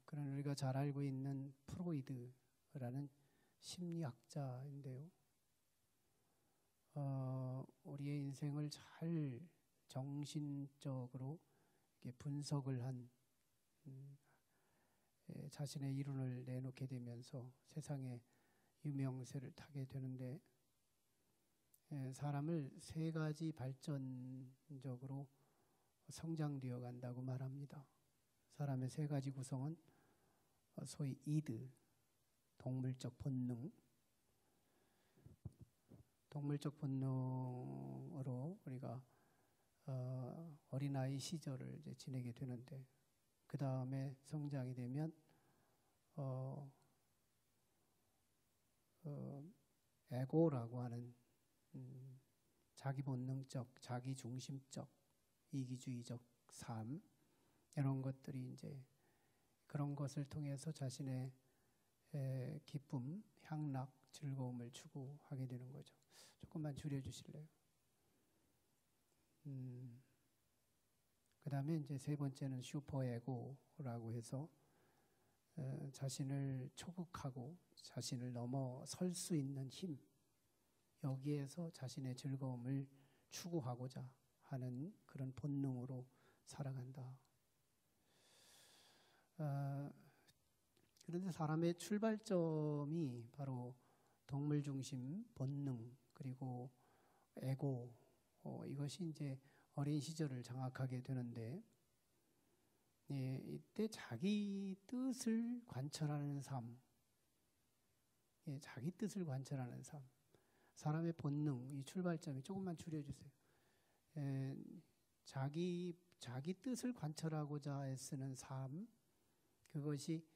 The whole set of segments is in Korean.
그런 우리가 잘 알고 있는 프로이드라는 심리학자인데요. 우리의 인생을 잘 정신적으로 이렇게 분석을 한 자신의 이론을 내놓게 되면서 세상에 유명세를 타게 되는데, 사람을 세 가지 발전적으로 성장되어 간다고 말합니다. 사람의 세 가지 구성은 소위 이드, 동물적 본능, 동물적 본능으로 우리가 어린아이 시절을 이제 지내게 되는데, 그 다음에 성장이 되면 에고라고 하는 자기 본능적, 자기 중심적, 이기주의적 삶, 이런 것들이 이제 그런 것을 통해서 자신의 기쁨, 향락, 즐거움을 추구하게 되는 거죠. 조금만 줄여주실래요? 그 다음에 이제 세 번째는 슈퍼에고라고 해서 자신을 초극하고 자신을 넘어설 수 있는 힘, 여기에서 자신의 즐거움을 추구하고자 하는 그런 본능으로 살아간다. 그런데 사람의 출발점이 바로 동물 중심, 본능, 그리고 에고, 이것이 이제 어린 시절을 장악하게 되는데, 이때 자기 뜻을 관철하는 삶, 자기 뜻을 관철하는 삶, 사람의 본능, 이 출발점이 조금만 줄여주세요. 자기 뜻을 관철하고자 애쓰는 삶, 그것이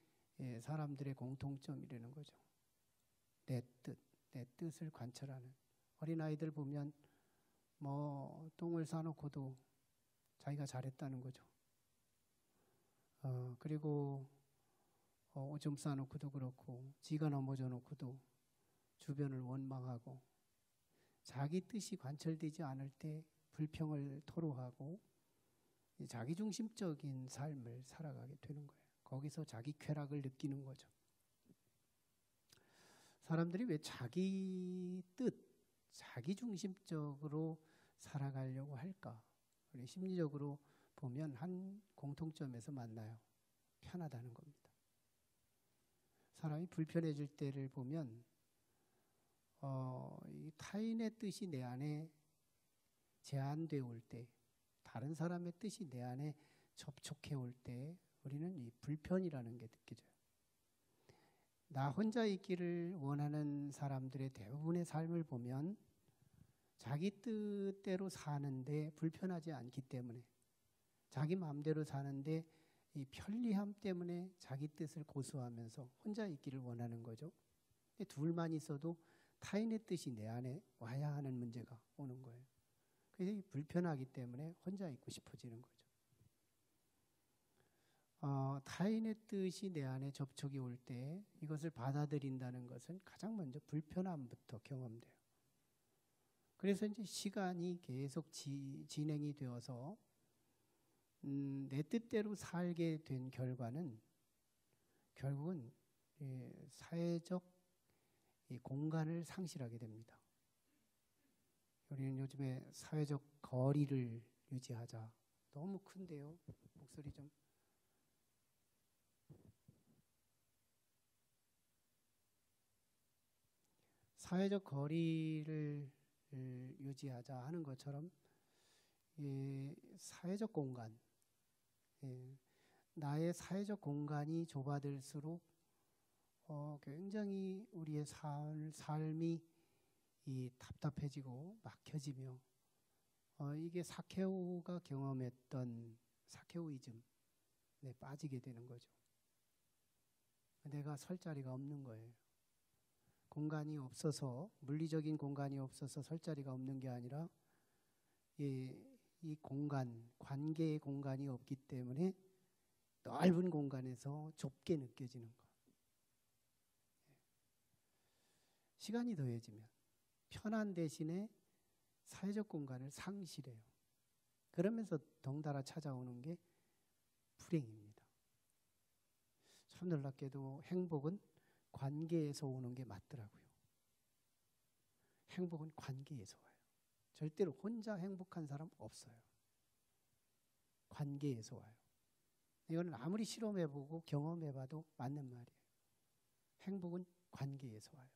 사람들의 공통점이라는 거죠. 내 뜻을 관철하는. 어린아이들 보면 뭐 똥을 싸놓고도 자기가 잘했다는 거죠. 그리고 오줌 싸놓고도 그렇고, 지가 넘어져 놓고도 주변을 원망하고, 자기 뜻이 관철되지 않을 때 불평을 토로하고 자기중심적인 삶을 살아가게 되는 거예요. 거기서 자기 쾌락을 느끼는 거죠. 사람들이 왜 자기 뜻, 자기중심적으로 살아가려고 할까? 우리 심리적으로 보면 한 공통점에서 만나요. 편하다는 겁니다. 사람이 불편해질 때를 보면 이 타인의 뜻이 내 안에 제한되어 올 때, 다른 사람의 뜻이 내 안에 접촉해 올 때 우리는 이 불편이라는 게 느껴져요. 나 혼자 있기를 원하는 사람들의 대부분의 삶을 보면 자기 뜻대로 사는데 불편하지 않기 때문에, 자기 마음대로 사는데 이 편리함 때문에 자기 뜻을 고수하면서 혼자 있기를 원하는 거죠. 둘만 있어도 타인의 뜻이 내 안에 와야 하는 문제가 오는 거예요. 그래서 불편하기 때문에 혼자 있고 싶어지는 거죠. 타인의 뜻이 내 안에 접촉이 올 때 이것을 받아들인다는 것은 가장 먼저 불편함부터 경험돼요. 그래서 이제 시간이 계속 진행이 되어서 내 뜻대로 살게 된 결과는 결국은 사회적 공간을 상실하게 됩니다. 우리는 요즘에 사회적 거리를 유지하자. 너무 큰데요. 목소리 좀. 사회적 거리를 유지하자 하는 것처럼 사회적 공간, 나의 사회적 공간이 좁아들수록 굉장히 우리의 삶이 답답해지고 막혀지며, 이게 사케오가 경험했던 사케오이즘에 빠지게 되는 거죠. 내가 설 자리가 없는 거예요. 공간이 없어서, 물리적인 공간이 없어서 설 자리가 없는 게 아니라 이 공간, 관계의 공간이 없기 때문에 넓은 공간에서 좁게 느껴지는 것. 시간이 더해지면 편한 대신에 사회적 공간을 상실해요. 그러면서 덩달아 찾아오는 게 불행입니다. 참 놀랍게도 행복은 관계에서 오는 게 맞더라고요. 행복은 관계에서 와요. 절대로 혼자 행복한 사람 없어요. 관계에서 와요. 이거는 아무리 실험해보고 경험해봐도 맞는 말이에요. 행복은 관계에서 와요.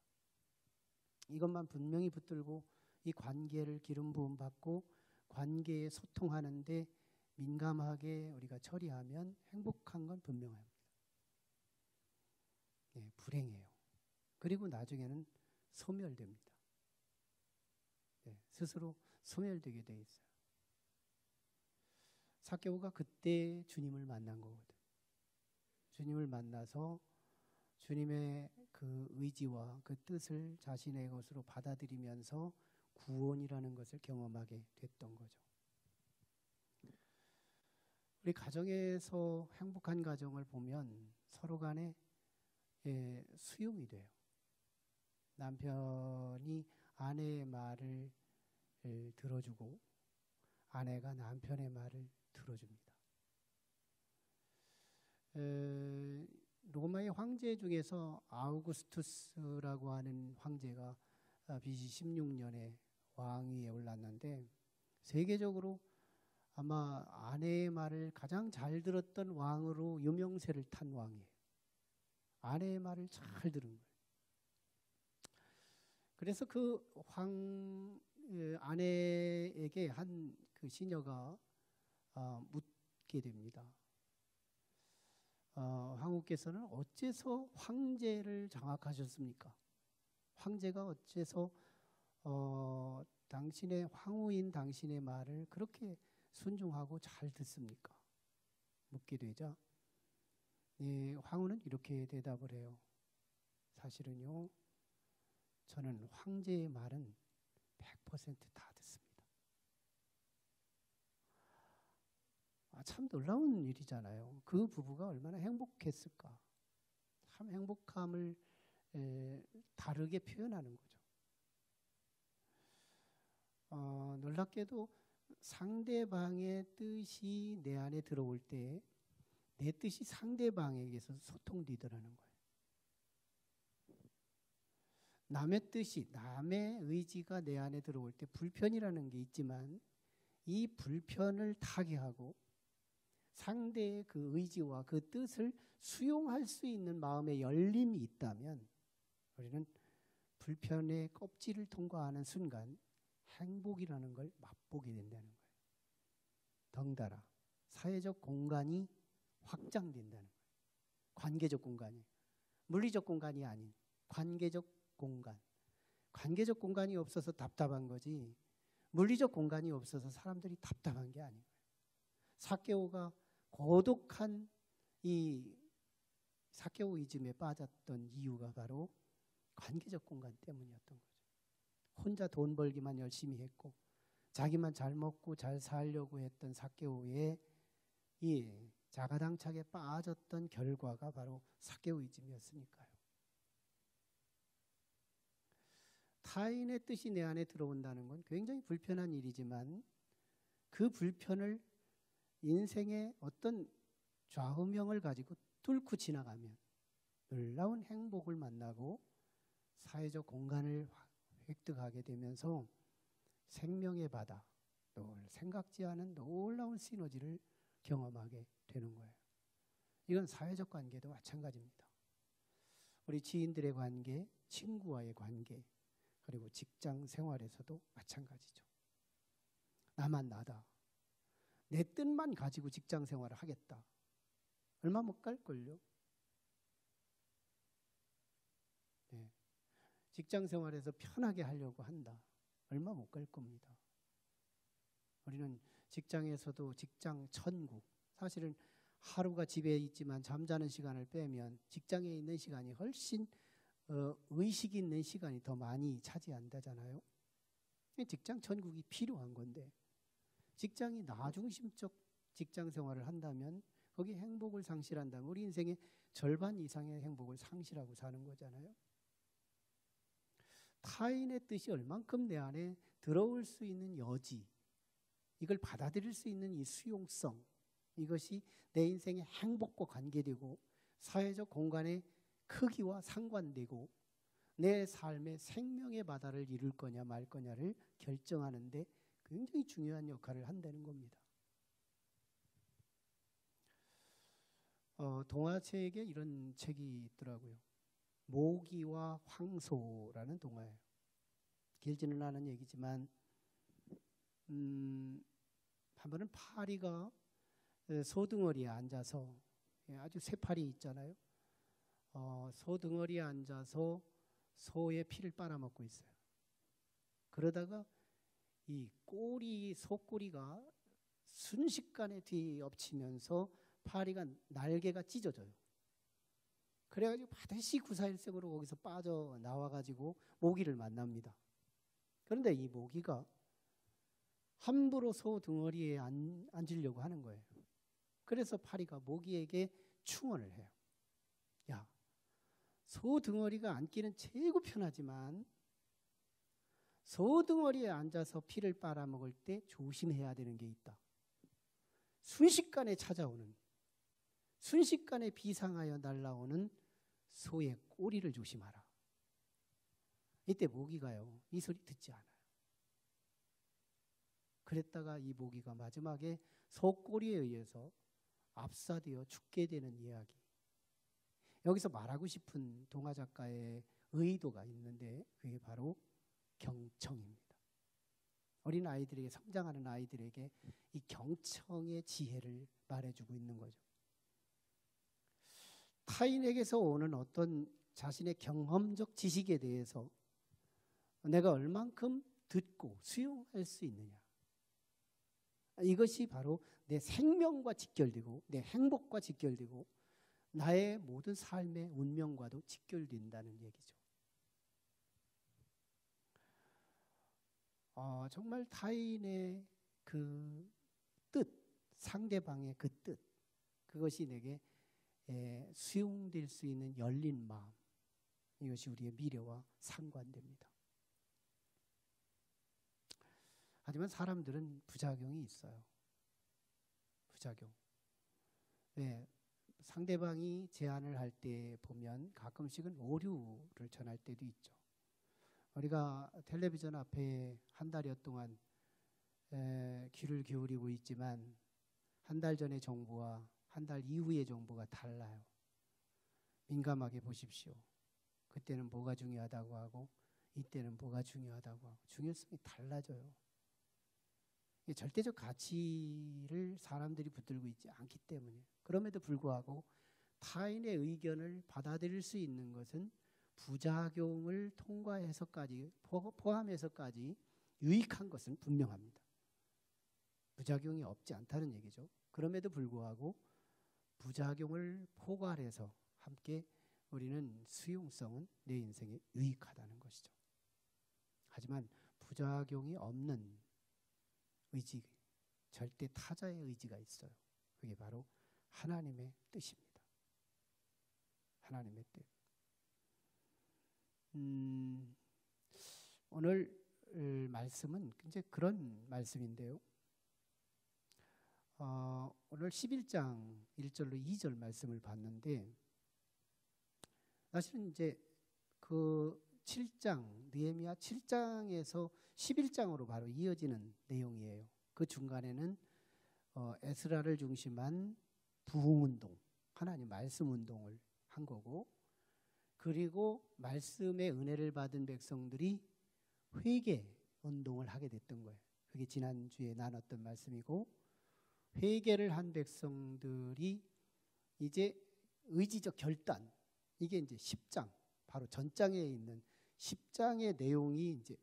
이것만 분명히 붙들고 이 관계를 기름 부음 받고 관계에 소통하는데 민감하게 우리가 처리하면 행복한 건 분명합니다. 네, 불행해요. 그리고 나중에는 소멸됩니다. 네, 스스로 소멸되게 돼 있어요. 삭개오가 그때 주님을 만난 거거든. 주님을 만나서 주님의 그 의지와 그 뜻을 자신의 것으로 받아들이면서 구원이라는 것을 경험하게 됐던 거죠. 우리 가정에서 행복한 가정을 보면 서로 간에 수용이 돼요. 남편이 아내의 말을 들어주고 아내가 남편의 말을 들어줍니다. 로마의 황제 중에서 아우구스투스라고 하는 황제가 BC 16년에 왕위에 올랐는데 세계적으로 아마 아내의 말을 가장 잘 들었던 왕으로 유명세를 탄 왕이에요. 아내의 말을 잘 들은 거예요. 그래서 그 아내에게 한 그 시녀가 묻게 됩니다. 황후께서는 어째서 황제를 장악하셨습니까? 황제가 어째서 당신의 황후인 당신의 말을 그렇게 순종하고 잘 듣습니까? 묻게 되자 황후는 이렇게 대답을 해요. 사실은요, 저는 황제의 말은 100% 다 듣습니다. 참 놀라운 일이잖아요. 그 부부가 얼마나 행복했을까. 참 행복함을 다르게 표현하는 거죠. 놀랍게도 상대방의 뜻이 내 안에 들어올 때 내 뜻이 상대방에게서 소통되더라는 거예요. 남의 뜻이, 남의 의지가 내 안에 들어올 때 불편이라는 게 있지만 이 불편을 타개하고 상대의 그 의지와 그 뜻을 수용할 수 있는 마음의 열림이 있다면 우리는 불편의 껍질을 통과하는 순간 행복이라는 걸 맛보게 된다는 거예요. 덩달아 사회적 공간이 확장된다는 거예요. 관계적 공간이, 물리적 공간이 아닌 관계적 공간. 관계적 공간이 없어서 답답한 거지 물리적 공간이 없어서 사람들이 답답한 게 아닌 거예요. 삭개오가 고독한 이 삭개오이즘에 빠졌던 이유가 바로 관계적 공간 때문이었던 거죠. 혼자 돈 벌기만 열심히 했고 자기만 잘 먹고 잘 살려고 했던 삭개오의 이 자가당착에 빠졌던 결과가 바로 삭개오이즘이었으니까요. 타인의 뜻이 내 안에 들어온다는 건 굉장히 불편한 일이지만 그 불편을 인생의 어떤 좌우명을 가지고 뚫고 지나가면 놀라운 행복을 만나고 사회적 공간을 획득하게 되면서 생명의 바다, 생각지 않은 놀라운 시너지를 경험하게 되는 거예요. 이건 사회적 관계도 마찬가지입니다. 우리 지인들의 관계, 친구와의 관계, 그리고 직장 생활에서도 마찬가지죠. 나만 나다. 내 뜻만 가지고 직장 생활을 하겠다. 얼마 못 갈걸요? 네. 직장 생활에서 편하게 하려고 한다. 얼마 못 갈 겁니다. 우리는 직장에서도 직장 천국. 사실은 하루가 집에 있지만 잠자는 시간을 빼면 직장에 있는 시간이 훨씬 의식 있는 시간이 더 많이 차지한다잖아요. 직장 천국이 필요한 건데 직장이 나 중심적 직장 생활을 한다면 거기에 행복을 상실한다면 우리 인생의 절반 이상의 행복을 상실하고 사는 거잖아요. 타인의 뜻이 얼만큼 내 안에 들어올 수 있는 여지, 이걸 받아들일 수 있는 이 수용성, 이것이 내 인생의 행복과 관계되고 사회적 공간의 크기와 상관되고 내 삶의 생명의 바다를 이룰 거냐 말 거냐를 결정하는데 굉장히 중요한 역할을 한다는 겁니다. 동화책에 이런 책이 있더라고요. 모기와 황소라는 동화예요. 길지는 않은 얘기지만 한 번은 파리가 소등어리에 앉아서, 아주 쇠파리 있잖아요. 소등어리에 앉아서 소의 피를 빨아먹고 있어요. 그러다가 이 소꼬리가 순식간에 뒤엎치면서 파리가 날개가 찢어져요. 그래가지고 반드시 구사일생으로 거기서 빠져나와가지고 모기를 만납니다. 그런데 이 모기가 함부로 소 등어리에 앉으려고 하는 거예요. 그래서 파리가 모기에게 충언을 해요. 야, 소 등어리가 앉기는 최고 편하지만 소 등어리에 앉아서 피를 빨아먹을 때 조심해야 되는 게 있다. 순식간에 비상하여 날아오는 소의 꼬리를 조심하라. 이때 모기가요, 이 소리 듣지 않아요. 그랬다가 이 모기가 마지막에 소꼬리에 의해서 압사되어 죽게 되는 이야기. 여기서 말하고 싶은 동화 작가의 의도가 있는데 그게 바로 경청입니다. 어린 아이들에게, 성장하는 아이들에게 이 경청의 지혜를 말해주고 있는 거죠. 타인에게서 오는 어떤 자신의 경험적 지식에 대해서 내가 얼만큼 듣고 수용할 수 있느냐. 이것이 바로 내 생명과 직결되고 내 행복과 직결되고 나의 모든 삶의 운명과도 직결된다는 얘기죠. 정말 타인의 그 뜻, 상대방의 그 뜻, 그것이 내게 수용될 수 있는 열린 마음, 이것이 우리의 미래와 상관됩니다. 하지만 사람들은 부작용이 있어요. 부작용. 상대방이 제안을 할 때 보면 가끔씩은 오류를 전할 때도 있죠. 우리가 텔레비전 앞에 한 달여 동안 귀를 기울이고 있지만 한 달 전의 정보와 한 달 이후의 정보가 달라요. 민감하게 보십시오. 그때는 뭐가 중요하다고 하고 이때는 뭐가 중요하다고 하고 중요성이 달라져요. 절대적 가치를 사람들이 붙들고 있지 않기 때문에. 그럼에도 불구하고 타인의 의견을 받아들일 수 있는 것은 부작용을 통과해서까지, 포함해서까지 유익한 것은 분명합니다. 부작용이 없지 않다는 얘기죠. 그럼에도 불구하고 부작용을 포괄해서 함께 우리는 수용성은 내 인생에 유익하다는 것이죠. 하지만 부작용이 없는 의지, 절대 타자의 의지가 있어요. 그게 바로 하나님의 뜻입니다. 하나님의 뜻. 오늘 말씀은 이제 그런 말씀인데요. 오늘 11장 1절로 2절 말씀을 봤는데 사실은 이제 그 7장, 느헤미야 7장에서 11장으로 바로 이어지는 내용이에요. 그 중간에는 에스라를 중심한 부흥운동, 하나님 말씀운동을 한 거고, 그리고 말씀의 은혜를 받은 백성들이 회개운동을 하게 됐던 거예요. 그게 지난주에 나눴던 말씀이고, 회개를 한 백성들이 이제 의지적 결단, 이게 이제 10장, 바로 전장에 있는 10장의 내용이 이제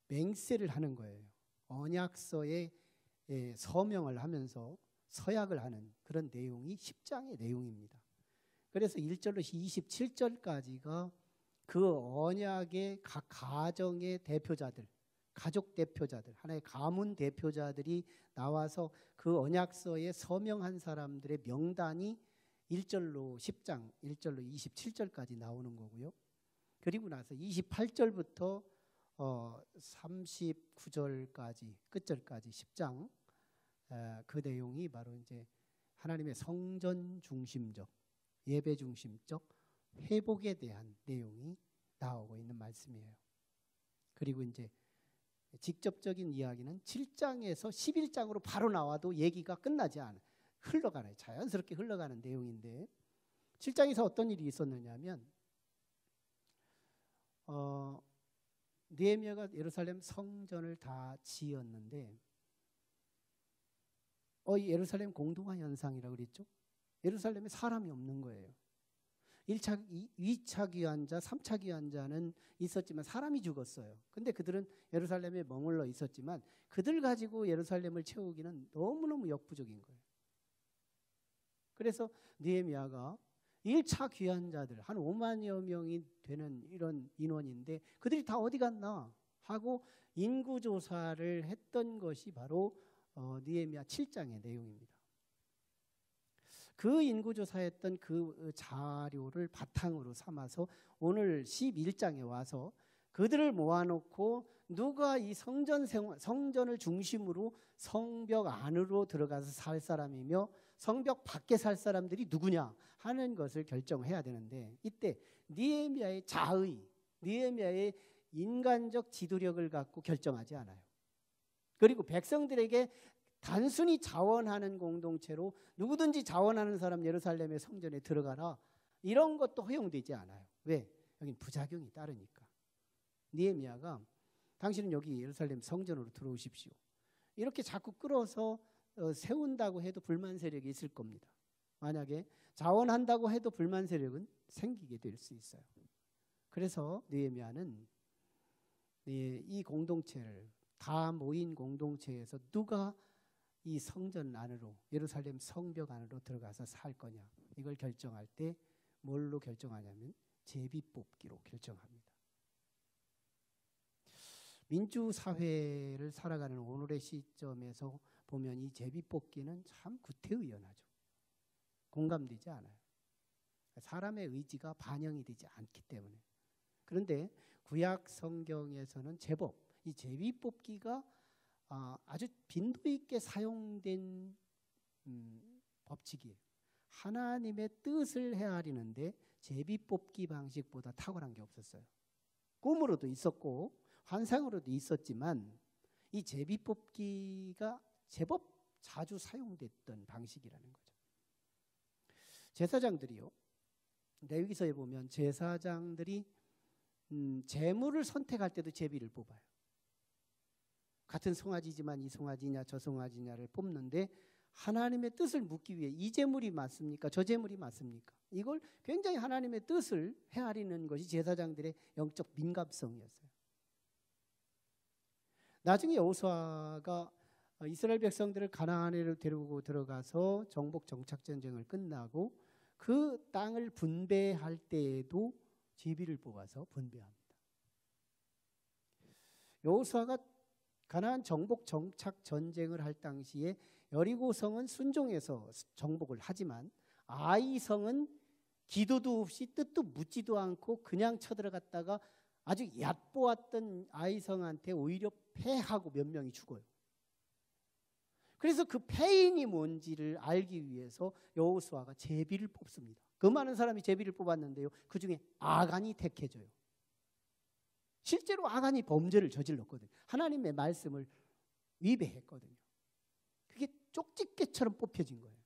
맹세를 하는 거예요. 언약서에 서명을 하면서 서약을 하는 그런 내용이 10장의 내용입니다. 그래서 1절로 27절까지가 그 언약의 각 가정의 대표자들, 가족 대표자들, 하나의 가문 대표자들이 나와서 그 언약서에 서명한 사람들의 명단이 1절로 10장, 1절로 27절까지 나오는 거고요. 그리고 나서 28절부터 39절까지 끝절까지 10장, 그 내용이 바로 이제 하나님의 성전 중심적 예배 중심적 회복에 대한 내용이 나오고 있는 말씀이에요. 그리고 이제 직접적인 이야기는 7장에서 11장으로 바로 나와도 얘기가 끝나지 않아요. 흘러가요. 자연스럽게 흘러가는 내용인데 7장에서 어떤 일이 있었느냐 하면 느헤미야가 예루살렘 성전을 다 지었는데 예루살렘 공동화 현상이라고 그랬죠. 예루살렘에 사람이 없는 거예요. 2차 귀환자, 3차 귀환자는 있었지만 사람이 죽었어요. 근데 그들은 예루살렘에 머물러 있었지만 그들 가지고 예루살렘을 채우기는 너무너무 역부족인 거예요. 그래서 느헤미야가 1차 귀환자들 한 5만여 명이 되는 이런 인원인데 그들이 다 어디 갔나 하고 인구조사를 했던 것이 바로 느헤미야 7장의 내용입니다. 그 인구조사했던 그 자료를 바탕으로 삼아서 오늘 11장에 와서 그들을 모아놓고 누가 이 성전을 중심으로 성벽 안으로 들어가서 살 사람이며 성벽 밖에 살 사람들이 누구냐 하는 것을 결정해야 되는데 이때 느헤미야의 자의, 느헤미야의 인간적 지도력을 갖고 결정하지 않아요. 그리고 백성들에게 단순히 자원하는 공동체로 누구든지 자원하는 사람 예루살렘의 성전에 들어가라 이런 것도 허용되지 않아요. 왜? 여긴 부작용이 따르니까. 느헤미야가 당신은 여기 예루살렘 성전으로 들어오십시오. 이렇게 자꾸 끌어서 세운다고 해도 불만 세력이 있을 겁니다. 만약에 자원한다고 해도 불만 세력은 생기게 될 수 있어요. 그래서 느헤미야는 이 공동체를 다 모인 공동체에서 누가 이 성전 안으로 예루살렘 성벽 안으로 들어가서 살 거냐 이걸 결정할 때 뭘로 결정하냐면 제비뽑기로 결정합니다. 민주사회를 살아가는 오늘의 시점에서 보면 이 제비뽑기는 참 구태의연하죠. 공감되지 않아요. 사람의 의지가 반영이 되지 않기 때문에. 그런데 구약 성경에서는 제법 이 제비뽑기가 아주 빈도 있게 사용된 법칙이에요. 하나님의 뜻을 헤아리는데 제비뽑기 방식보다 탁월한 게 없었어요. 꿈으로도 있었고 환상으로도 있었지만 이 제비뽑기가 제법 자주 사용됐던 방식이라는 거죠. 제사장들이요. 레위기서에 보면 제사장들이 제물을 선택할 때도 제비를 뽑아요. 같은 송아지지만 이 송아지냐 저 송아지냐를 뽑는데 하나님의 뜻을 묻기 위해 이 제물이 맞습니까? 저 제물이 맞습니까? 이걸 굉장히 하나님의 뜻을 헤아리는 것이 제사장들의 영적 민감성이었어요. 나중에 여호수아가 이스라엘 백성들을 가나안으로 데리고 들어가서 정복 정착 전쟁을 끝나고 그 땅을 분배할 때에도 제비를 뽑아서 분배합니다. 여호수아가 가나안 정복 정착 전쟁을 할 당시에 여리고성은 순종해서 정복을 하지만 아이성은 기도도 없이 뜻도 묻지도 않고 그냥 쳐들어갔다가 아주 얕보았던 아이성한테 오히려 패하고 몇 명이 죽어요. 그래서 그 패인이 뭔지를 알기 위해서 여호수아가 제비를 뽑습니다. 그 많은 사람이 제비를 뽑았는데요. 그 중에 아간이 택해져요. 실제로 아간이 범죄를 저질렀거든요. 하나님의 말씀을 위배했거든요. 그게 쪽집게처럼 뽑혀진 거예요.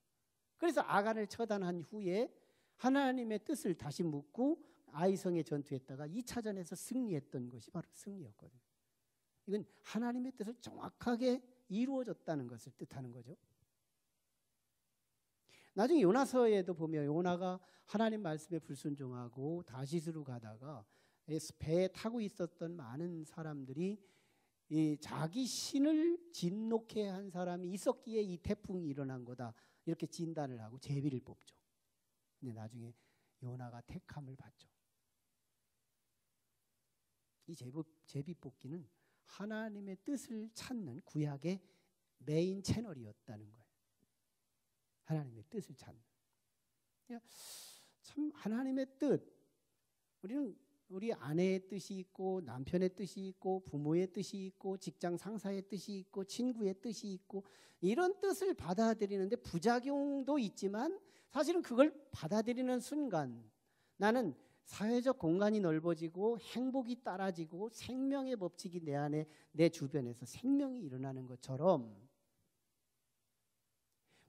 그래서 아간을 처단한 후에 하나님의 뜻을 다시 묻고 아이성의 전투했다가 2차전에서 승리했던 것이 바로 승리였거든요. 이건 하나님의 뜻을 정확하게 이루어졌다는 것을 뜻하는 거죠. 나중에 요나서에도 보면 요나가 하나님 말씀에 불순종하고 다시스로 가다가 배에 타고 있었던 많은 사람들이 자기 신을 진노케 한 사람이 있었기에 이 태풍이 일어난 거다 이렇게 진단을 하고 제비를 뽑죠. 근데 나중에 요나가 택함을 받죠. 이 제비 뽑기는 하나님의 뜻을 찾는 구약의 메인 채널이었다는 거예요. 하나님의 뜻을 찾는. 참 하나님의 뜻. 우리는 우리 아내의 뜻이 있고 남편의 뜻이 있고 부모의 뜻이 있고 직장 상사의 뜻이 있고 친구의 뜻이 있고 이런 뜻을 받아들이는데 부작용도 있지만 사실은 그걸 받아들이는 순간 나는 사회적 공간이 넓어지고 행복이 따라지고 생명의 법칙이 내 안에 내 주변에서 생명이 일어나는 것처럼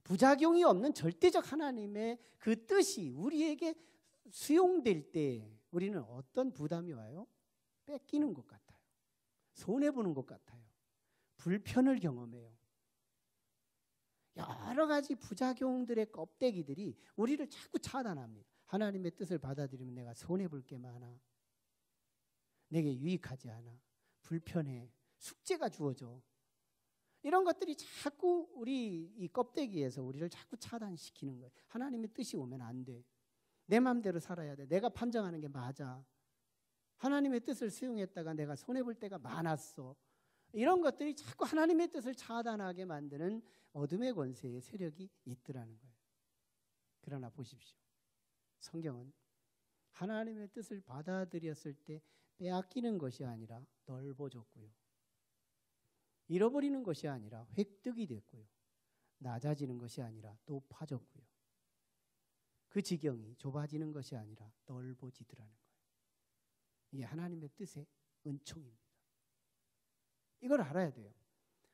부작용이 없는 절대적 하나님의 그 뜻이 우리에게 수용될 때 우리는 어떤 부담이 와요? 뺏기는 것 같아요. 손해보는 것 같아요. 불편을 경험해요. 여러 가지 부작용들의 껍데기들이 우리를 자꾸 차단합니다. 하나님의 뜻을 받아들이면 내가 손해볼 게 많아. 내게 유익하지 않아. 불편해. 숙제가 주어져. 이런 것들이 자꾸 우리 이 껍데기에서 우리를 자꾸 차단시키는 거예요. 하나님의 뜻이 오면 안 돼. 내 마음대로 살아야 돼. 내가 판정하는 게 맞아. 하나님의 뜻을 수용했다가 내가 손해볼 때가 많았어. 이런 것들이 자꾸 하나님의 뜻을 차단하게 만드는 어둠의 권세의 세력이 있더라는 거예요. 그러나 보십시오. 성경은 하나님의 뜻을 받아들였을 때 빼앗기는 것이 아니라 넓어졌고요. 잃어버리는 것이 아니라 획득이 됐고요. 낮아지는 것이 아니라 높아졌고요. 그 지경이 좁아지는 것이 아니라 넓어지더라는 거예요. 이게 하나님의 뜻의 은총입니다. 이걸 알아야 돼요.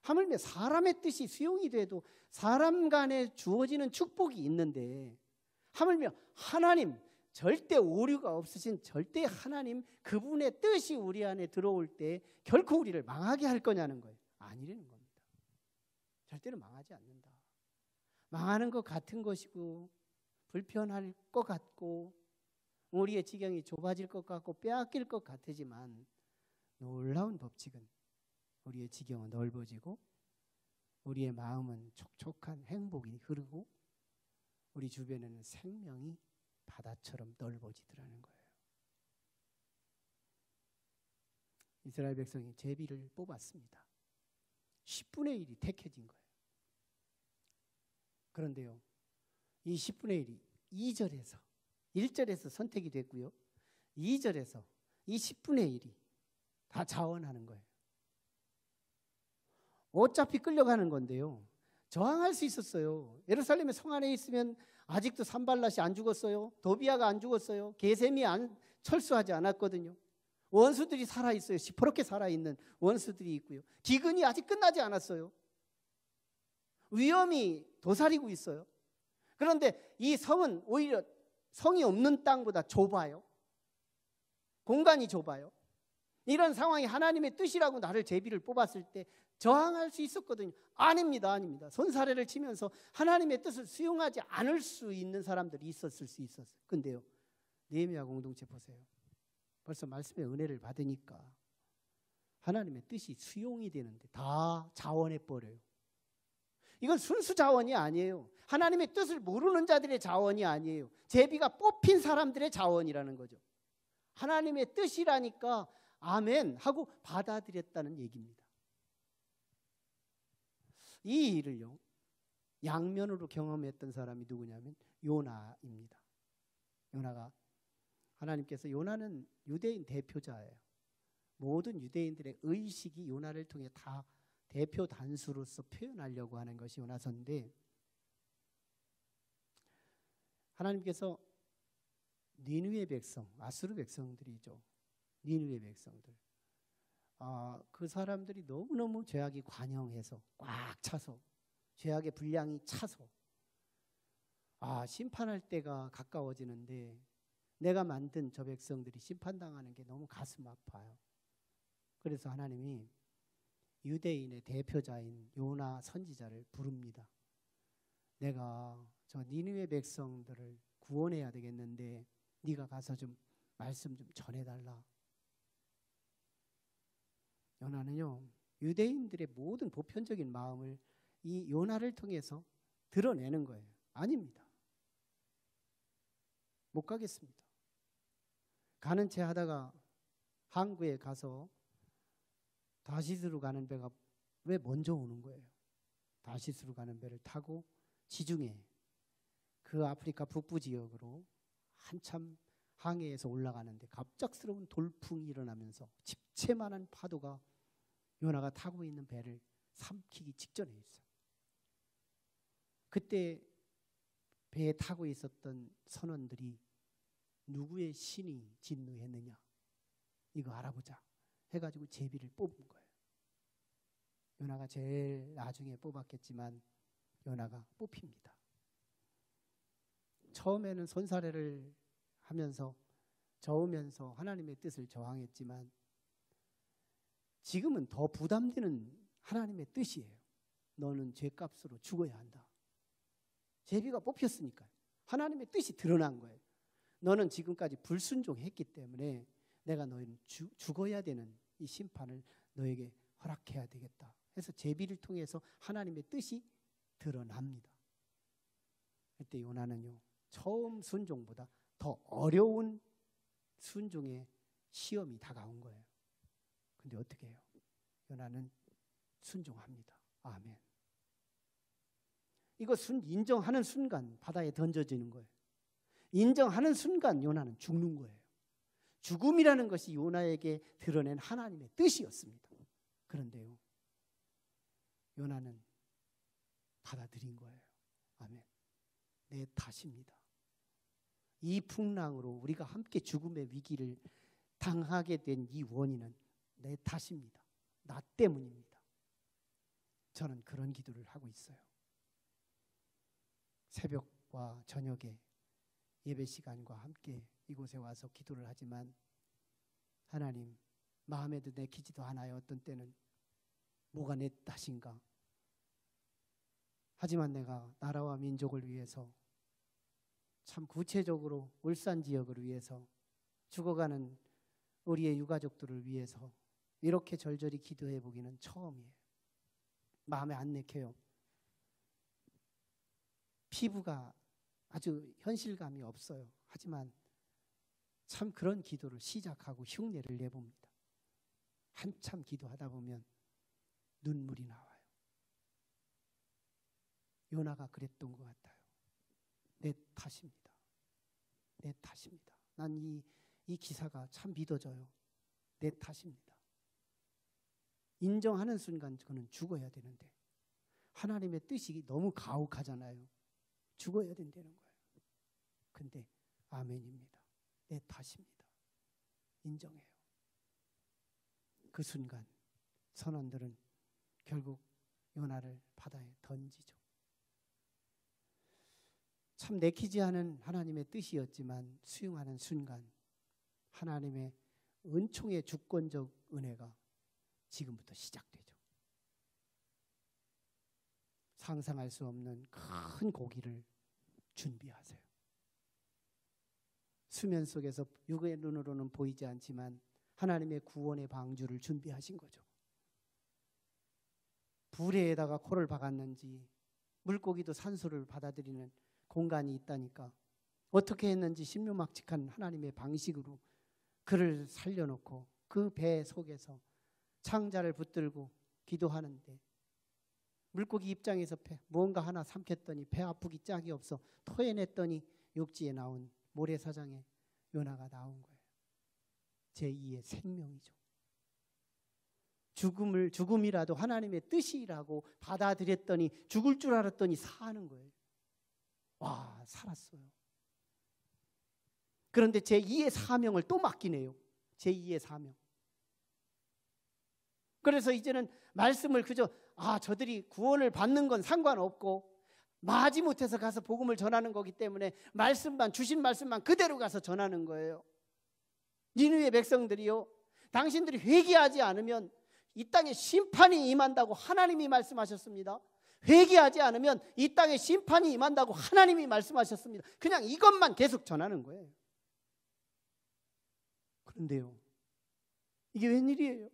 하물며 사람의 뜻이 수용이 돼도 사람 간에 주어지는 축복이 있는데 하물며 하나님, 절대 오류가 없으신 절대 하나님 그분의 뜻이 우리 안에 들어올 때 결코 우리를 망하게 할 거냐는 거예요. 아니라는 겁니다. 절대로 망하지 않는다. 망하는 것 같은 것이고 불편할 것 같고 우리의 지경이 좁아질 것 같고 빼앗길 것 같지만 놀라운 법칙은 우리의 지경은 넓어지고 우리의 마음은 촉촉한 행복이 흐르고 우리 주변에는 생명이 바다처럼 넓어지더라는 거예요. 이스라엘 백성이 제비를 뽑았습니다. 10분의 1이 택해진 거예요. 그런데요, 이 10분의 1이 2절에서 1절에서 선택이 됐고요. 2절에서 이 10분의 1이 다 자원하는 거예요. 어차피 끌려가는 건데요. 저항할 수 있었어요. 예루살렘의 성 안에 있으면 아직도 산발랏이 안 죽었어요. 도비아가 안 죽었어요. 게셈이 철수하지 않았거든요. 원수들이 살아있어요. 시퍼렇게 살아있는 원수들이 있고요. 기근이 아직 끝나지 않았어요. 위험이 도사리고 있어요. 그런데 이 성은 오히려 성이 없는 땅보다 좁아요. 공간이 좁아요. 이런 상황이 하나님의 뜻이라고 나를 제비를 뽑았을 때 저항할 수 있었거든요. 아닙니다. 아닙니다. 손사래를 치면서 하나님의 뜻을 수용하지 않을 수 있는 사람들이 있었을 수 있었어요. 근데요, 느헤미야 공동체 보세요. 벌써 말씀의 은혜를 받으니까 하나님의 뜻이 수용이 되는데 다 자원해버려요. 이건 순수 자원이 아니에요. 하나님의 뜻을 모르는 자들의 자원이 아니에요. 제비가 뽑힌 사람들의 자원이라는 거죠. 하나님의 뜻이라니까 아멘 하고 받아들였다는 얘기입니다. 이 일을요, 양면으로 경험했던 사람이 누구냐면 요나입니다. 요나가 하나님께서 요나는 유대인 대표자예요. 모든 유대인들의 의식이 요나를 통해 다 대표 단수로서 표현하려고 하는 것이 요나서인데 하나님께서 니느웨 백성, 아수르 백성들이죠. 니느웨 백성들. 그 사람들이 너무너무 죄악이 관영해서 꽉 차서 죄악의 분량이 차서 심판할 때가 가까워지는데 내가 만든 저 백성들이 심판당하는 게 너무 가슴 아파요. 그래서 하나님이 유대인의 대표자인 요나 선지자를 부릅니다. 내가 저 니느웨 백성들을 구원해야 되겠는데 네가 가서 좀 말씀 좀 전해달라. 요나는요, 유대인들의 모든 보편적인 마음을 이 요나를 통해서 드러내는 거예요. 아닙니다. 못 가겠습니다. 가는 체 하다가 항구에 가서 다시스로 가는 배가 왜 먼저 오는 거예요? 다시스로 가는 배를 타고 지중해 그 아프리카 북부 지역으로 한참 항해에서 올라가는데 갑작스러운 돌풍이 일어나면서 집채만한 파도가 요나가 타고 있는 배를 삼키기 직전에 있어요. 그때 배에 타고 있었던 선원들이 누구의 신이 진노했느냐 이거 알아보자 해가지고 제비를 뽑은 거예요. 요나가 제일 나중에 뽑았겠지만 요나가 뽑힙니다. 처음에는 손사래를 하면서 저으면서 하나님의 뜻을 저항했지만 지금은 더 부담되는 하나님의 뜻이에요. 너는 죄값으로 죽어야 한다. 제비가 뽑혔으니까 하나님의 뜻이 드러난 거예요. 너는 지금까지 불순종했기 때문에 내가 너희는 죽어야 되는 이 심판을 너에게 허락해야 되겠다. 그래서 제비를 통해서 하나님의 뜻이 드러납니다. 그때 요나는요, 처음 순종보다 더 어려운 순종의 시험이 다가온 거예요. 근데 어떻게 해요? 요나는 순종합니다. 아멘. 이거 인정하는 순간 바다에 던져지는 거예요. 인정하는 순간 요나는 죽는 거예요. 죽음이라는 것이 요나에게 드러낸 하나님의 뜻이었습니다. 그런데요, 요나는 받아들인 거예요. 아멘. 내 탓입니다. 이 풍랑으로 우리가 함께 죽음의 위기를 당하게 된 이 원인은 내 탓입니다. 나 때문입니다. 저는 그런 기도를 하고 있어요. 새벽과 저녁에 예배 시간과 함께 이곳에 와서 기도를 하지만 하나님, 마음에도 내키지도 않아요. 어떤 때는 뭐가 내 탓인가. 하지만 내가 나라와 민족을 위해서, 참 구체적으로 울산 지역을 위해서, 죽어가는 우리의 유가족들을 위해서 이렇게 절절히 기도해 보기는 처음이에요. 마음에 안 내켜요. 피부가 아주 현실감이 없어요. 하지만 참 그런 기도를 시작하고 흉내를 내봅니다. 한참 기도하다 보면 눈물이 나와요. 요나가 그랬던 것 같아요. 내 탓입니다. 내 탓입니다. 난 이 기사가 참 믿어져요. 내 탓입니다. 인정하는 순간 저는 죽어야 되는데 하나님의 뜻이 너무 가혹하잖아요. 죽어야 된다는 거예요. 근데 아멘입니다. 내 탓입니다. 인정해요. 그 순간 선원들은 결국 요나를 바다에 던지죠. 참 내키지 않은 하나님의 뜻이었지만 수용하는 순간 하나님의 은총의 주권적 은혜가 지금부터 시작되죠. 상상할 수 없는 큰 고기를 준비하세요. 수면 속에서 육의 눈으로는 보이지 않지만 하나님의 구원의 방주를 준비하신 거죠. 부레에다가 코를 박았는지 물고기도 산소를 받아들이는 공간이 있다니까 어떻게 했는지 신묘막측한 하나님의 방식으로 그를 살려놓고 그 배 속에서 창자를 붙들고 기도하는데 물고기 입장에서 뭔가 하나 삼켰더니 배 아프기 짝이 없어 토해냈더니 육지에 나온 모래사장에 요나가 나온 거예요. 제2의 생명이죠. 죽음이라도 하나님의 뜻이라고 받아들였더니 죽을 줄 알았더니 사는 거예요. 와, 살았어요. 그런데 제2의 사명을 또 맡기네요. 제2의 사명. 그래서 이제는 말씀을 그저 저들이 구원을 받는 건 상관없고 마지못해서 가서 복음을 전하는 거기 때문에 주신 말씀만 그대로 가서 전하는 거예요. 니느웨 백성들이요, 당신들이 회개하지 않으면 이 땅에 심판이 임한다고 하나님이 말씀하셨습니다. 회개하지 않으면 이 땅에 심판이 임한다고 하나님이 말씀하셨습니다. 그냥 이것만 계속 전하는 거예요. 그런데요, 이게 웬일이에요?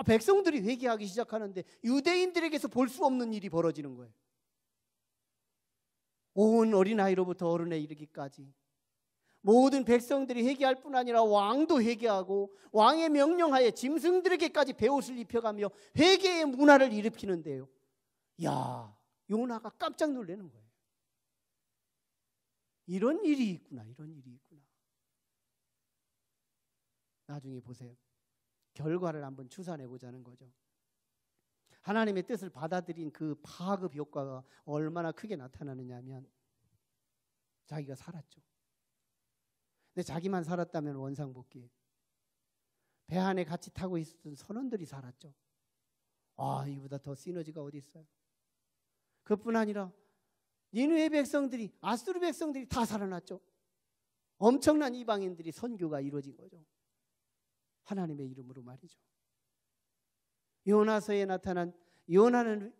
백성들이 회개하기 시작하는데 유대인들에게서 볼 수 없는 일이 벌어지는 거예요. 온 어린아이로부터 어른에 이르기까지 모든 백성들이 회개할 뿐 아니라 왕도 회개하고 왕의 명령하에 짐승들에게까지 베옷을 입혀가며 회개의 문화를 일으키는데요, 야, 요나가 깜짝 놀라는 거예요. 이런 일이 있구나, 이런 일이 있구나. 나중에 보세요. 결과를 한번 추산해 보자는 거죠. 하나님의 뜻을 받아들인 그 파급 효과가 얼마나 크게 나타나느냐 하면 자기가 살았죠. 근데 자기만 살았다면 원상복귀. 배 안에 같이 타고 있었던 선원들이 살았죠. 이보다 더 시너지가 어디 있어요? 그뿐 아니라 니느웨 백성들이, 아수르 백성들이 다 살아났죠. 엄청난 이방인들이 선교가 이루어진 거죠. 하나님의 이름으로 말이죠. 요나서에 나타난 요나는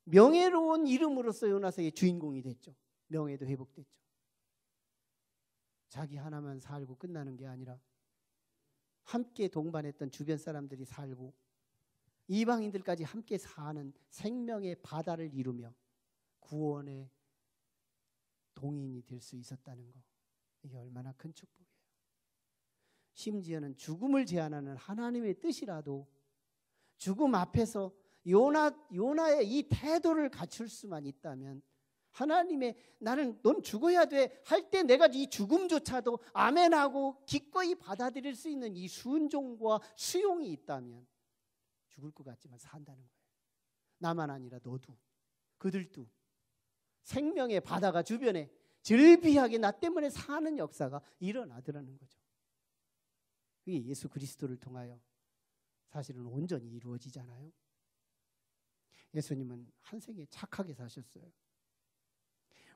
명예로운 이름으로서 요나서의 주인공이 됐죠. 명예도 회복됐죠. 자기 하나만 살고 끝나는 게 아니라 함께 동반했던 주변 사람들이 살고 이방인들까지 함께 사는 생명의 바다를 이루며 구원의 동인이 될 수 있었다는 거, 이게 얼마나 큰 축복이에요. 심지어는 죽음을 제한하는 하나님의 뜻이라도 죽음 앞에서 요나의 이 태도를 갖출 수만 있다면, 하나님의 넌 죽어야 돼 할 때 내가 이 죽음조차도 아멘하고 기꺼이 받아들일 수 있는 이 순종과 수용이 있다면 죽을 것 같지만 산다는 거예요. 나만 아니라 너도, 그들도 생명의 바다가 주변에 즐비하게 나 때문에 사는 역사가 일어나더라는 거죠. 그게 예수 그리스도를 통하여 사실은 온전히 이루어지잖아요. 예수님은 한 생에 착하게 사셨어요.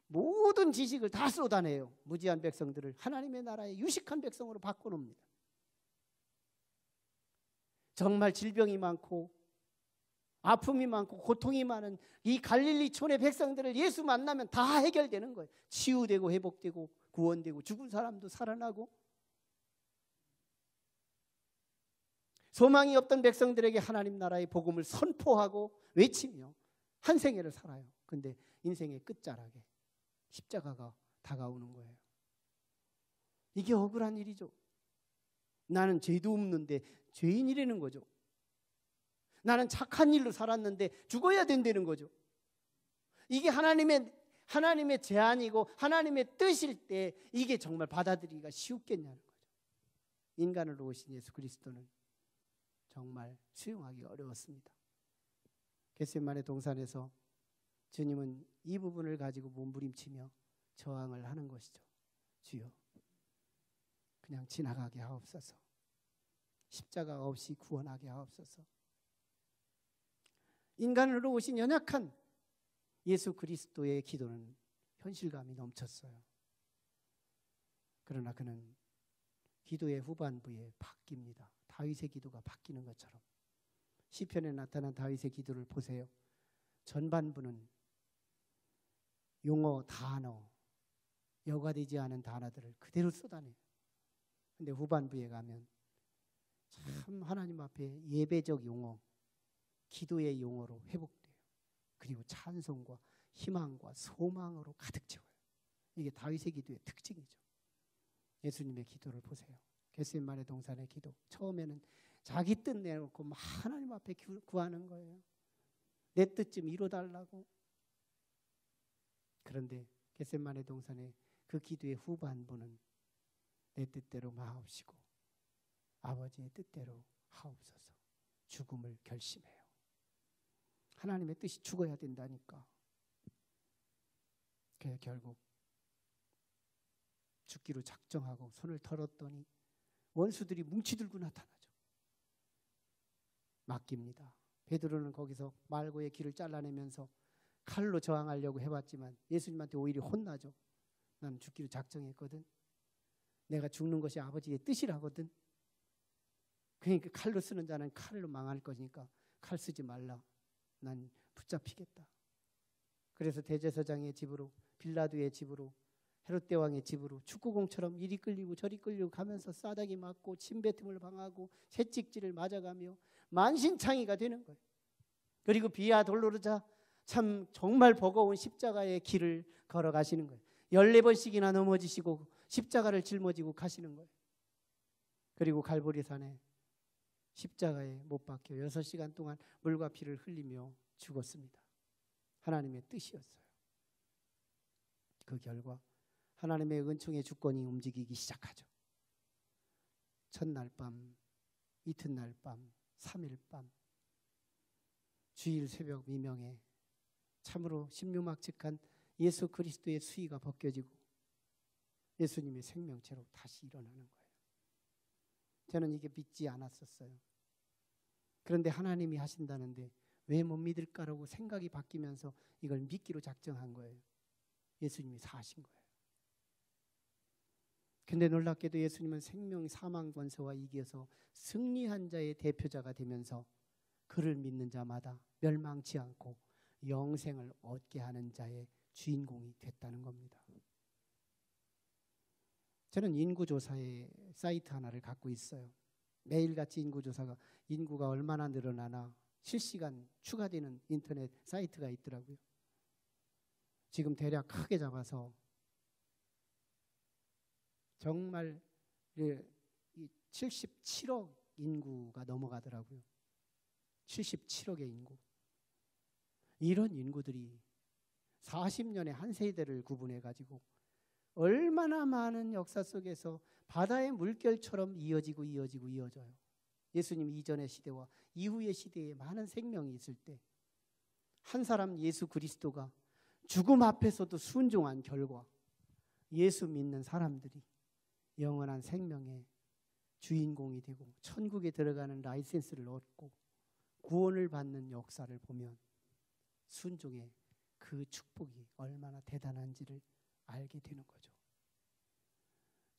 모든 지식을 다 쏟아내요. 무지한 백성들을 하나님의 나라의 유식한 백성으로 바꿔놓습니다. 정말 질병이 많고 아픔이 많고 고통이 많은 이 갈릴리촌의 백성들을 예수 만나면 다 해결되는 거예요. 치유되고 회복되고 구원되고 죽은 사람도 살아나고, 소망이 없던 백성들에게 하나님 나라의 복음을 선포하고 외치며 한 생애를 살아요. 근데 인생의 끝자락에 십자가가 다가오는 거예요. 이게 억울한 일이죠. 나는 죄도 없는데 죄인이라는 거죠. 나는 착한 일로 살았는데 죽어야 된다는 거죠. 이게 하나님의 제안이고 하나님의 뜻일 때 이게 정말 받아들이기가 쉬웠겠냐는 거죠. 인간으로 오신 예수 그리스도는 정말 수용하기 어려웠습니다. 겟세마네 동산에서 주님은 이 부분을 가지고 몸부림치며 저항을 하는 것이죠. 주여, 그냥 지나가게 하옵소서. 십자가 없이 구원하게 하옵소서. 인간으로 오신 연약한 예수 그리스도의 기도는 현실감이 넘쳤어요. 그러나 그는 기도의 후반부에 바뀝니다. 다윗의 기도가 바뀌는 것처럼. 시편에 나타난 다윗의 기도를 보세요. 전반부는 용어, 단어, 여과되지 않은 단어들을 그대로 쏟아내요. 근데 후반부에 가면 참 하나님 앞에 예배적 용어, 기도의 용어로 회복돼요. 그리고 찬송과 희망과 소망으로 가득 채워요. 이게 다윗의 기도의 특징이죠. 예수님의 기도를 보세요. 겟세마네 동산의 기도. 처음에는 자기 뜻 내놓고 막 하나님 앞에 구하는 거예요. 내 뜻 좀 이뤄달라고. 그런데 겟세마네 동산의 그 기도의 후반부는 내 뜻대로 마옵시고 아버지의 뜻대로 하옵소서. 죽음을 결심해요. 하나님의 뜻이 죽어야 된다니까. 그래서 결국 죽기로 작정하고 손을 털었더니 원수들이 뭉치들고 나타나죠. 맡깁니다. 베드로는 거기서 말고의 길을 잘라내면서 칼로 저항하려고 해봤지만 예수님한테 오히려 혼나죠. 나는 죽기로 작정했거든. 내가 죽는 것이 아버지의 뜻이라거든. 그러니까 칼로 쓰는 자는 칼로 망할 거니까 칼 쓰지 말라. 난 붙잡히겠다. 그래서 대제사장의 집으로, 빌라도의 집으로, 헤롯 왕의 집으로 축구공처럼 이리 끌리고 저리 끌리고 가면서 싸다기 맞고 침뱉음을 당하고 채찍질을 맞아가며 만신창이가 되는 거예요. 그리고 비아 돌로르자 참 정말 버거운 십자가의 길을 걸어가시는 거예요. 14번씩이나 넘어지시고 십자가를 짊어지고 가시는 거예요. 그리고 갈보리산에 십자가에 못 박혀 6시간 동안 물과 피를 흘리며 죽었습니다. 하나님의 뜻이었어요. 그 결과 하나님의 은총의 주권이 움직이기 시작하죠. 첫날 밤, 이튿날 밤, 3일 밤, 주일 새벽 미명에 참으로 신묘막측한 예수 그리스도의 수의가 벗겨지고 예수님의 생명체로 다시 일어나는 거예요. 저는 이게 믿지 않았었어요. 그런데 하나님이 하신다는데 왜 못 믿을까라고 생각이 바뀌면서 이걸 믿기로 작정한 거예요. 예수님이 사신 거예요. 근데 놀랍게도 예수님은 생명 사망 권세와 이겨서 승리한 자의 대표자가 되면서 그를 믿는 자마다 멸망치 않고 영생을 얻게 하는 자의 주인공이 됐다는 겁니다. 저는 인구조사의 사이트 하나를 갖고 있어요. 매일같이 인구가 얼마나 늘어나나 실시간 추가되는 인터넷 사이트가 있더라고요. 지금 대략 크게 잡아서 정말 77억 인구가 넘어가더라고요. 77억의 인구. 이런 인구들이 40년의 한 세대를 구분해가지고 얼마나 많은 역사 속에서 바다의 물결처럼 이어져요. 예수님 이전의 시대와 이후의 시대에 많은 생명이 있을 때 한 사람 예수 그리스도가 죽음 앞에서도 순종한 결과 예수 믿는 사람들이 영원한 생명의 주인공이 되고 천국에 들어가는 라이센스를 얻고 구원을 받는 역사를 보면 순종의 그 축복이 얼마나 대단한지를 알게 되는 거죠.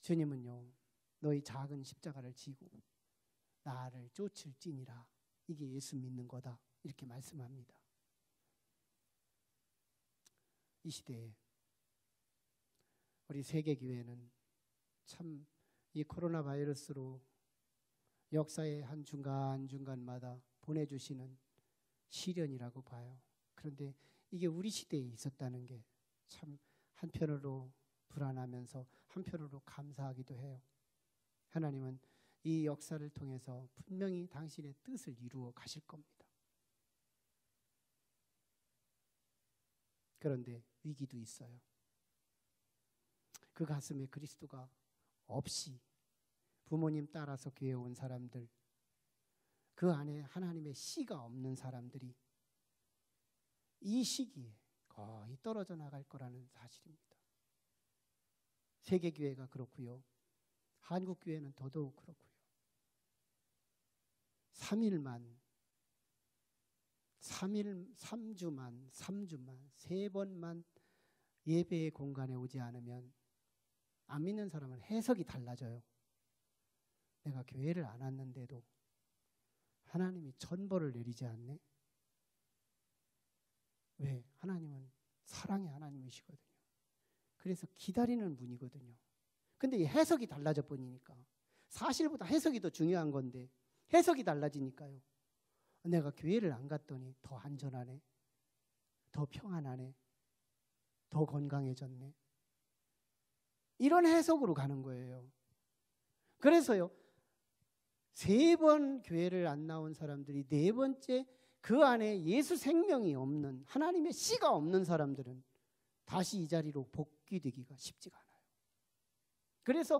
주님은요, 너희 작은 십자가를 지고 나를 쫓을지니라. 이게 예수 믿는 거다. 이렇게 말씀합니다. 이 시대에 우리 세계교회는 참 이 코로나 바이러스로 역사의 한 중간중간마다 보내주시는 시련이라고 봐요. 그런데 이게 우리 시대에 있었다는 게 참 한편으로 불안하면서 한편으로 감사하기도 해요. 하나님은 이 역사를 통해서 분명히 당신의 뜻을 이루어 가실 겁니다. 그런데 위기도 있어요. 그 가슴에 그리스도가 없이 부모님 따라서 교회 온 사람들, 그 안에 하나님의 씨가 없는 사람들이 이 시기에 거의 떨어져 나갈 거라는 사실입니다. 세계교회가 그렇고요. 한국교회는 더더욱 그렇고요. 3주만, 3번만 예배의 공간에 오지 않으면 안 믿는 사람은 해석이 달라져요. 내가 교회를 안 왔는데도 하나님이 천벌을 내리지 않네? 왜? 하나님은 사랑의 하나님이시거든요. 그래서 기다리는 분이거든요. 근데 이 해석이 달라져 버리니까 사실보다 해석이 더 중요한 건데 해석이 달라지니까요. 내가 교회를 안 갔더니 더 안전하네, 더 평안하네, 더 건강해졌네. 이런 해석으로 가는 거예요. 그래서요, 3번 교회를 안 나온 사람들이 4번째 그 안에 예수 생명이 없는, 하나님의 씨가 없는 사람들은 다시 이 자리로 복귀되기가 쉽지가 않아요. 그래서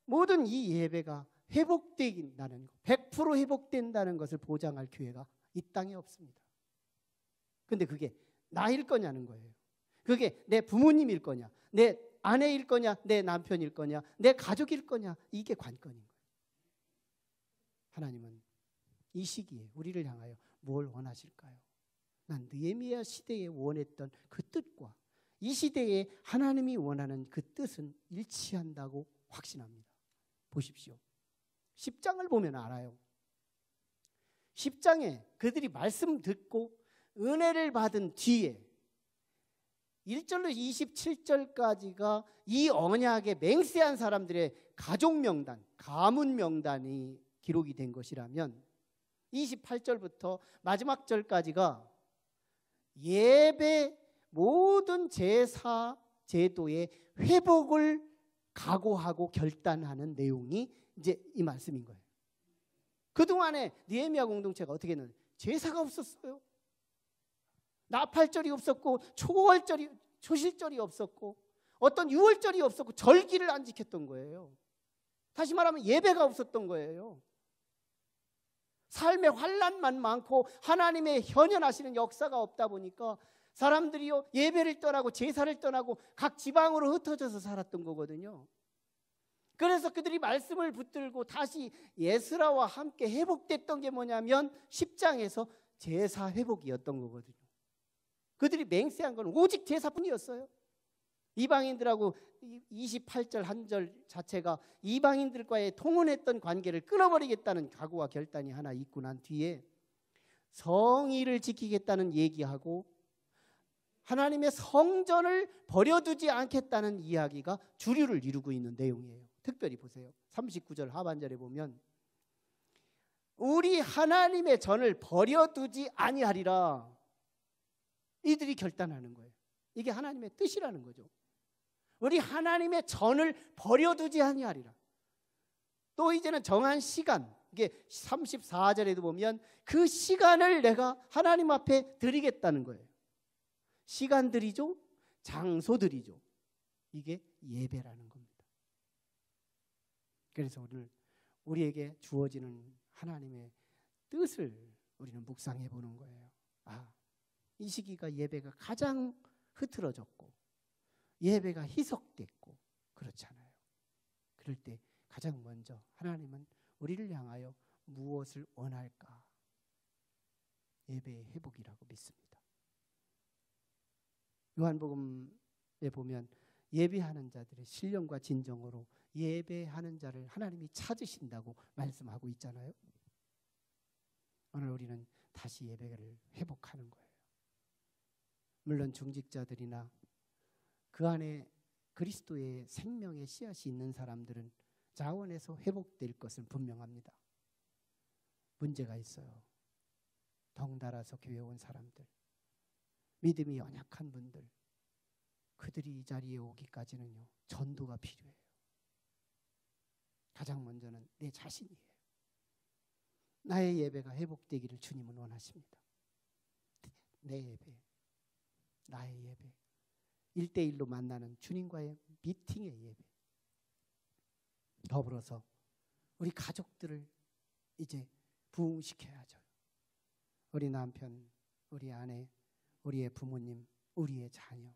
모든 이 예배가 회복된다는 것, 100% 회복된다는 것을 보장할 교회가 이 땅에 없습니다. 근데 그게 나일 거냐는 거예요. 그게 내 부모님일 거냐, 내 아내일 거냐, 내 남편일 거냐, 내 가족일 거냐, 이게 관건인 거예요. 하나님은 이 시기에 우리를 향하여 뭘 원하실까요? 난 느헤미야 시대에 원했던 그 뜻과 이 시대에 하나님이 원하는 그 뜻은 일치한다고 확신합니다. 보십시오. 10장을 보면 알아요. 10장에 그들이 말씀 듣고 은혜를 받은 뒤에 1절로 27절까지가 이 언약에 맹세한 사람들의 가족 명단, 가문 명단이 기록이 된 것이라면 28절부터 마지막 절까지가 예배 모든 제사 제도의 회복을 각오하고 결단하는 내용이 이제 이 말씀인 거예요. 그동안에 느헤미야 공동체가 어떻게 했는지 제사가 없었어요. 나팔절이 없었고 초실절이 없었고 어떤 유월절이 없었고 절기를 안 지켰던 거예요. 다시 말하면 예배가 없었던 거예요. 삶의 환난만 많고 하나님의 현현하시는 역사가 없다 보니까 사람들이요 예배를 떠나고 제사를 떠나고 각 지방으로 흩어져서 살았던 거거든요. 그래서 그들이 말씀을 붙들고 다시 예스라와 함께 회복됐던 게 뭐냐면 10장에서 제사 회복이었던 거거든요. 그들이 맹세한 건 오직 제사뿐이었어요. 이방인들하고 28절 한 절 자체가 이방인들과의 통혼했던 관계를 끊어버리겠다는 각오와 결단이 하나 있고 난 뒤에 성의를 지키겠다는 얘기하고 하나님의 성전을 버려두지 않겠다는 이야기가 주류를 이루고 있는 내용이에요. 특별히 보세요. 39절 하반절에 보면 우리 하나님의 전을 버려두지 아니하리라. 이들이 결단하는 거예요. 이게 하나님의 뜻이라는 거죠. 우리 하나님의 전을 버려두지 아니하리라. 또 이제는 정한 시간, 이게 34절에도 보면 그 시간을 내가 하나님 앞에 드리겠다는 거예요. 시간들이죠, 장소들이죠. 이게 예배라는 겁니다. 그래서 오늘 우리에게 주어지는 하나님의 뜻을 우리는 묵상해 보는 거예요. 이 시기가 예배가 가장 흐트러졌고 예배가 희석됐고 그렇잖아요. 그럴 때 가장 먼저 하나님은 우리를 향하여 무엇을 원할까? 예배의 회복이라고 믿습니다. 요한복음에 보면 예배하는 자들의 신령과 진정으로 예배하는 자를 하나님이 찾으신다고 말씀하고 있잖아요. 오늘 우리는 다시 예배를 회복하는 거예요. 물론 중직자들이나 그 안에 그리스도의 생명의 씨앗이 있는 사람들은 자원에서 회복될 것은 분명합니다. 문제가 있어요. 덩달아서 교회 온 사람들, 믿음이 연약한 분들, 그들이 이 자리에 오기까지는요 전도가 필요해요. 가장 먼저는 내 자신이에요. 나의 예배가 회복되기를 주님은 원하십니다. 내 예배, 나의 예배, 1대1로 만나는 주님과의 미팅의 예배, 더불어서 우리 가족들을 이제 부흥시켜야죠. 우리 남편, 우리 아내, 우리의 부모님, 우리의 자녀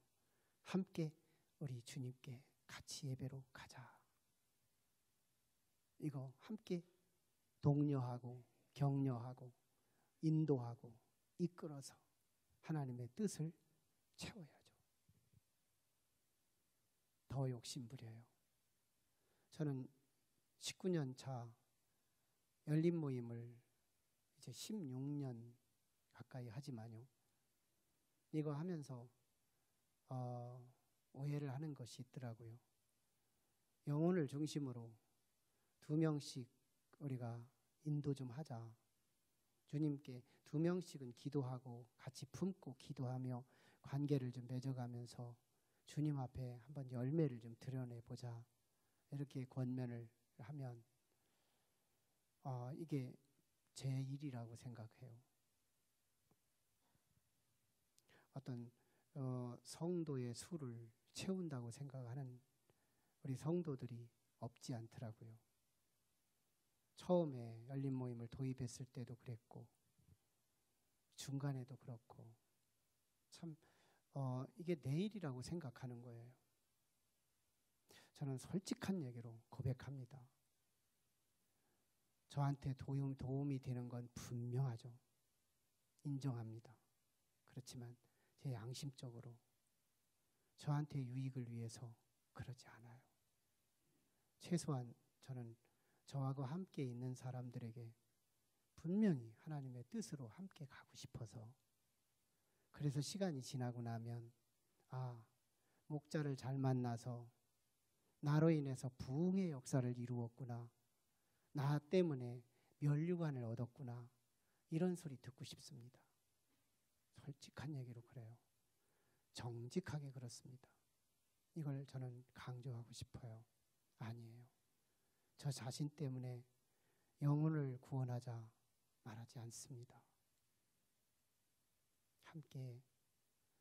함께 우리 주님께 같이 예배로 가자. 이거 함께 독려하고 격려하고 인도하고 이끌어서 하나님의 뜻을 채워야죠. 더 욕심부려요. 저는 19년 차 열린 모임을 이제 16년 가까이 하지만요. 이거 하면서 오해를 하는 것이 있더라고요. 영혼을 중심으로 2명씩 우리가 인도 좀 하자. 주님께 2명씩은 기도하고 같이 품고 기도하며 관계를 좀 맺어가면서 주님 앞에 한번 열매를 좀 드러내보자. 이렇게 권면을 하면 이게 제 일이라고 생각해요. 어떤 성도의 수를 채운다고 생각하는 우리 성도들이 없지 않더라고요. 처음에 열린 모임을 도입했을 때도 그랬고 중간에도 그렇고 참 이게 내 일이라고 생각하는 거예요. 저는 솔직한 얘기로 고백합니다. 저한테 도움이 되는 건 분명하죠. 인정합니다. 그렇지만 제 양심적으로 저한테 유익을 위해서 그러지 않아요. 최소한 저는 저하고 함께 있는 사람들에게 분명히 하나님의 뜻으로 함께 가고 싶어서, 그래서 시간이 지나고 나면 목자를 잘 만나서 나로 인해서 부흥의 역사를 이루었구나, 나 때문에 면류관을 얻었구나, 이런 소리 듣고 싶습니다. 솔직한 얘기로 그래요. 정직하게 그렇습니다. 이걸 저는 강조하고 싶어요. 아니에요. 저 자신 때문에 영혼을 구원하자 말하지 않습니다.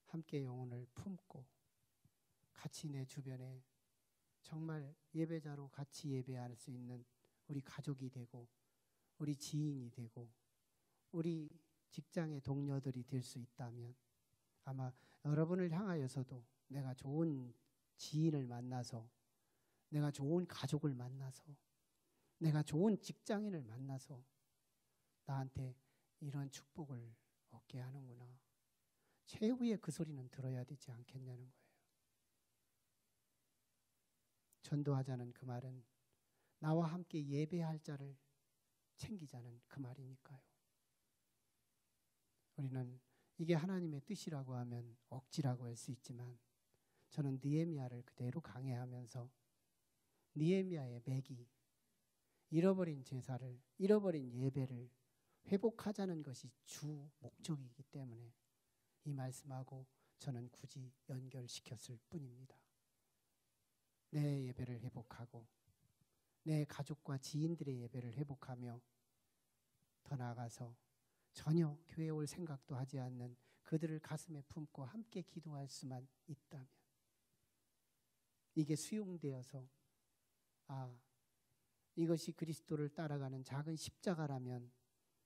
함께 영혼을 품고 같이 내 주변에 정말 예배자로 같이 예배할 수 있는 우리 가족이 되고 우리 지인이 되고 우리 직장의 동료들이 될 수 있다면 아마 여러분을 향하여서도 내가 좋은 지인을 만나서, 내가 좋은 가족을 만나서, 내가 좋은 직장인을 만나서 나한테 이런 축복을 얻게 하는구나. 최후의 그 소리는 들어야 되지 않겠냐는 거예요. 전도하자는 그 말은 나와 함께 예배할 자를 챙기자는 그 말이니까요. 우리는 이게 하나님의 뜻이라고 하면 억지라고 할 수 있지만, 저는 느헤미야를 그대로 강해하면서 느헤미야의 맥이 잃어버린 제사를, 잃어버린 예배를 회복하자는 것이 주 목적이기 때문에 이 말씀하고 저는 굳이 연결시켰을 뿐입니다. 내 예배를 회복하고 내 가족과 지인들의 예배를 회복하며, 더 나아가서 전혀 교회에 올 생각도 하지 않는 그들을 가슴에 품고 함께 기도할 수만 있다면, 이게 수용되어서 이것이 그리스도를 따라가는 작은 십자가라면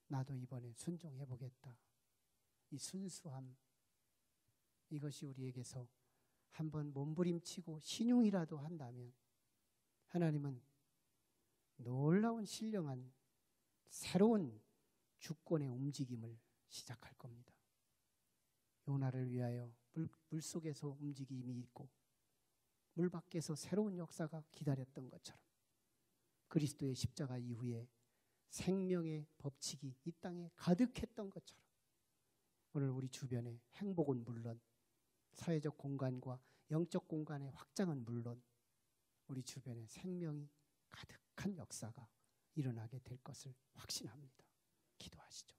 나도 이번에 순종해 보겠다. 이 순수함, 이것이 우리에게서 한번 몸부림치고 신용이라도 한다면 하나님은 놀라운 신령한 새로운 주권의 움직임을 시작할 겁니다. 요나를 위하여 물속에서 움직임이 있고 물 밖에서 새로운 역사가 기다렸던 것처럼, 그리스도의 십자가 이후에 생명의 법칙이 이 땅에 가득했던 것처럼, 오늘 우리 주변의 행복은 물론, 사회적 공간과 영적 공간의 확장은 물론, 우리 주변에 생명이 가득한 역사가 일어나게 될 것을 확신합니다. 기도하시죠.